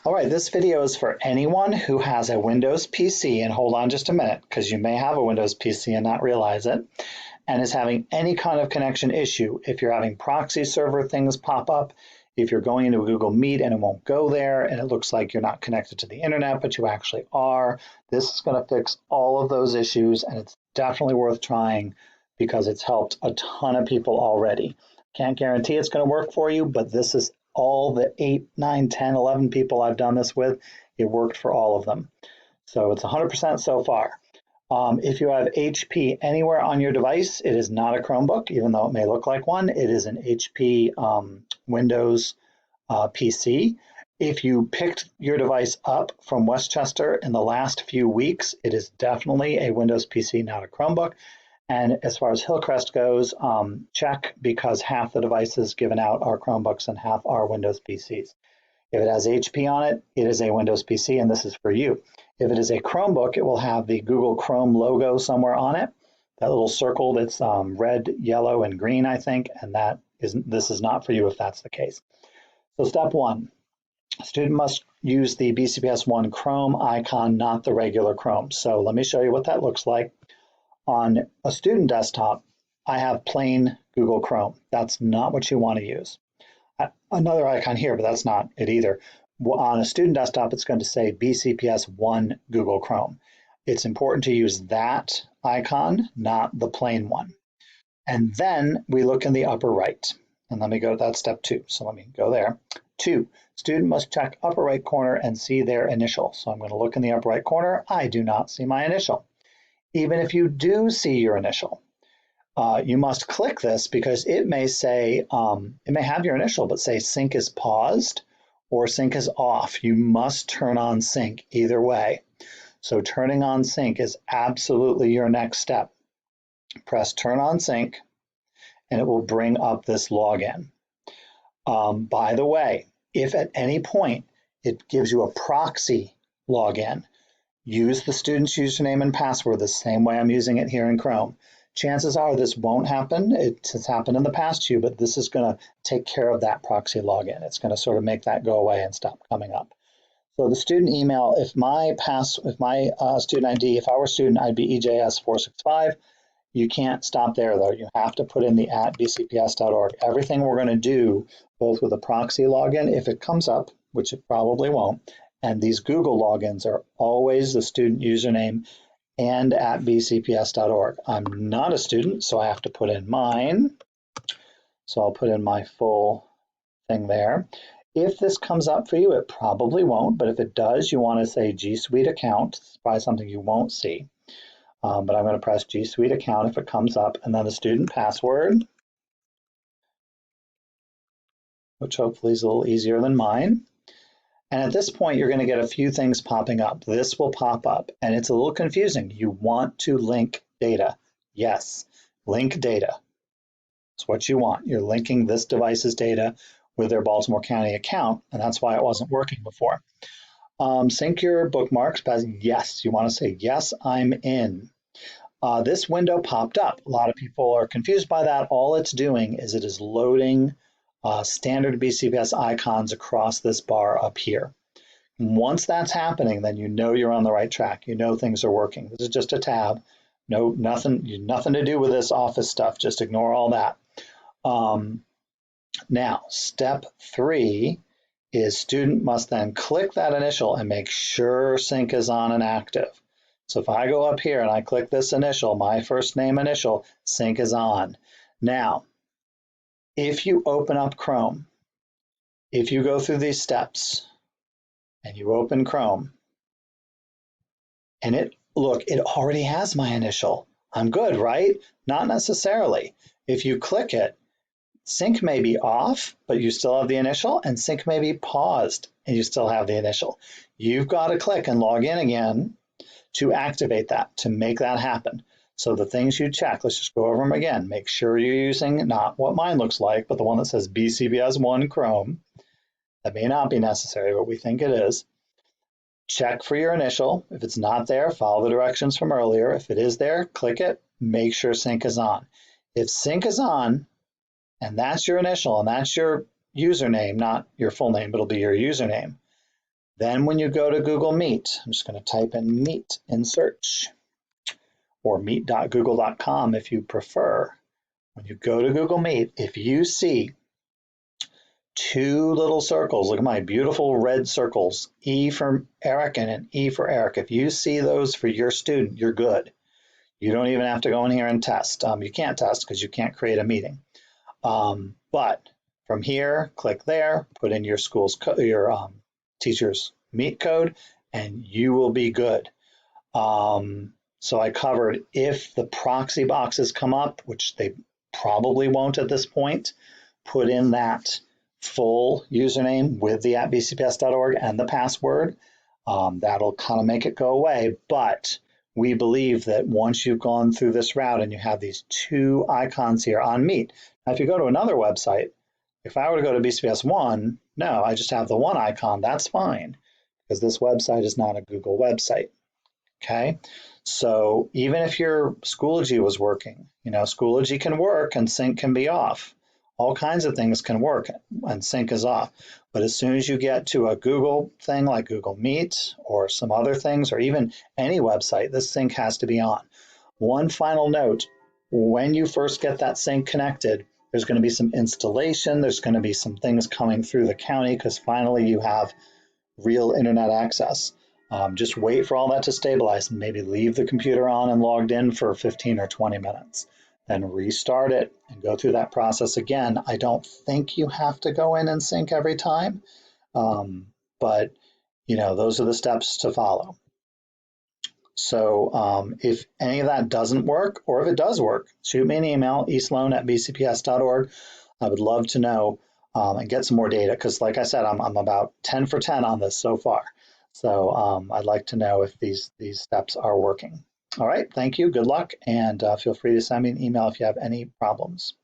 All right, this video is for anyone who has a Windows PC, and hold on just a minute, because you may have a Windows PC and not realize it, and is having any kind of connection issue. If you're having proxy server things pop up, if you're going into a Google Meet and it won't go there, and it looks like you're not connected to the internet, but you actually are, this is going to fix all of those issues, and it's definitely worth trying because it's helped a ton of people already. Can't guarantee it's going to work for you, but this is all the 8, 9, 10, 11 people I've done this with. It worked for all of them. So it's 100% so far. If you have HP anywhere on your device, it is not a Chromebook, even though it may look like one. It is an HP Windows PC. If you picked your device up from Westchester in the last few weeks, it is definitely a Windows PC, not a Chromebook. And as far as Hillcrest goes, check, because half the devices given out are Chromebooks and half are Windows PCs. If it has HP on it, it is a Windows PC, and this is for you. If it is a Chromebook, it will have the Google Chrome logo somewhere on it, that little circle that's red, yellow, and green, I think, and this is not for you if that's the case. So step one, a student must use the BCPS 1 Chrome icon, not the regular Chrome. So let me show you what that looks like. On a student desktop, I have plain Google Chrome. That's not what you want to use. Another icon here, but that's not it either. On a student desktop, it's going to say BCPS 1 Google Chrome. It's important to use that icon, not the plain one. And then we look in the upper right. And let me go to that step 2. So let me go there. 2, student must check upper right corner and see their initial. So I'm going to look in the upper right corner. I do not see my initial. Even if you do see your initial, you must click this because it may say, it may have your initial, but say sync is paused or sync is off. You must turn on sync either way. So turning on sync is absolutely your next step. Press turn on sync and it will bring up this login. By the way, if at any point it gives you a proxy login, use the student's username and password the same way I'm using it here in Chrome. Chances are this won't happen. It has happened in the past to you, but this is going to take care of that proxy login. It's going to sort of make that go away and stop coming up. So the student email, if my student ID, if I were student, I'd be EJS465. You can't stop there though. You have to put in the @bcps.org. Everything we're going to do, both with a proxy login, if it comes up, which it probably won't, and these Google logins are always the student username and @bcps.org. I'm not a student, so I have to put in mine. So I'll put in my full thing there. If this comes up for you, it probably won't, but if it does, you want to say G Suite account. It's probably something you won't see. But I'm going to press G Suite account if it comes up, and then the student password, which hopefully is a little easier than mine. And at this point, you're going to get a few things popping up. This will pop up, and it's a little confusing. You want to link data. Yes, link data. It's what you want. You're linking this device's data with their Baltimore County account, and that's why it wasn't working before. Sync your bookmarks. Yes, you want to say, yes, I'm in. This window popped up. A lot of people are confused by that. All it's doing is it is loading standard BCPS icons across this bar up here. Once that's happening, then you know you're on the right track. You know things are working. This is just a tab. Nothing to do with this Office stuff. Just ignore all that. Now, step 3 is student must then click that initial and make sure sync is on and active. So if I go up here and I click this initial, my first name initial, sync is on. Now, if you open up Chrome, if you go through these steps and you open Chrome, and it already has my initial. I'm good, right? Not necessarily. If you click it, sync may be off, but you still have the initial, and sync may be paused, and you still have the initial. You've got to click and log in again to activate that, to make that happen. So the things you check, let's just go over them again. Make sure you're using not what mine looks like, but the one that says BCPS 1 Chrome. That may not be necessary, but we think it is. Check for your initial. If it's not there, follow the directions from earlier. If it is there, click it. Make sure sync is on. If sync is on, and that's your initial, and that's your username, not your full name, but it'll be your username, Then when you go to Google Meet, I'm just going to type in Meet in search, or meet.google.com if you prefer. When you go to Google Meet, if you see two little circles, look at my beautiful red circles, E for Eric and an E for Eric. If you see those for your student, you're good. You don't even have to go in here and test. You can't test because you can't create a meeting. But from here, click there, put in your school's your teacher's Meet code, and you will be good. So I covered if the proxy boxes come up, which they probably won't at this point, put in that full username with the @bcps.org and the password. That'll kind of make it go away. But we believe that once you've gone through this route and you have these two icons here on Meet. Now, if you go to another website, if I were to go to BCPS 1, no, I just have the one icon. That's fine because this website is not a Google website. Okay, so even if your Schoology was working, Schoology can work and sync can be off. All kinds of things can work and sync is off. But as soon as you get to a Google thing like Google Meet or some other things, or even any website, this sync has to be on. One final note, when you first get that sync connected, there's going to be some installation, there's going to be some things coming through the county because finally you have real internet access. Just wait for all that to stabilize and maybe leave the computer on and logged in for 15 or 20 minutes. Then restart it and go through that process again. I don't think you have to go in and sync every time, but those are the steps to follow. So if any of that doesn't work, or if it does work, shoot me an email, eSloan@bcps.org. I would love to know and get some more data because, like I said, I'm about 10 for 10 on this so far. So I'd like to know if these steps are working. All right, thank you, good luck, and feel free to send me an email if you have any problems.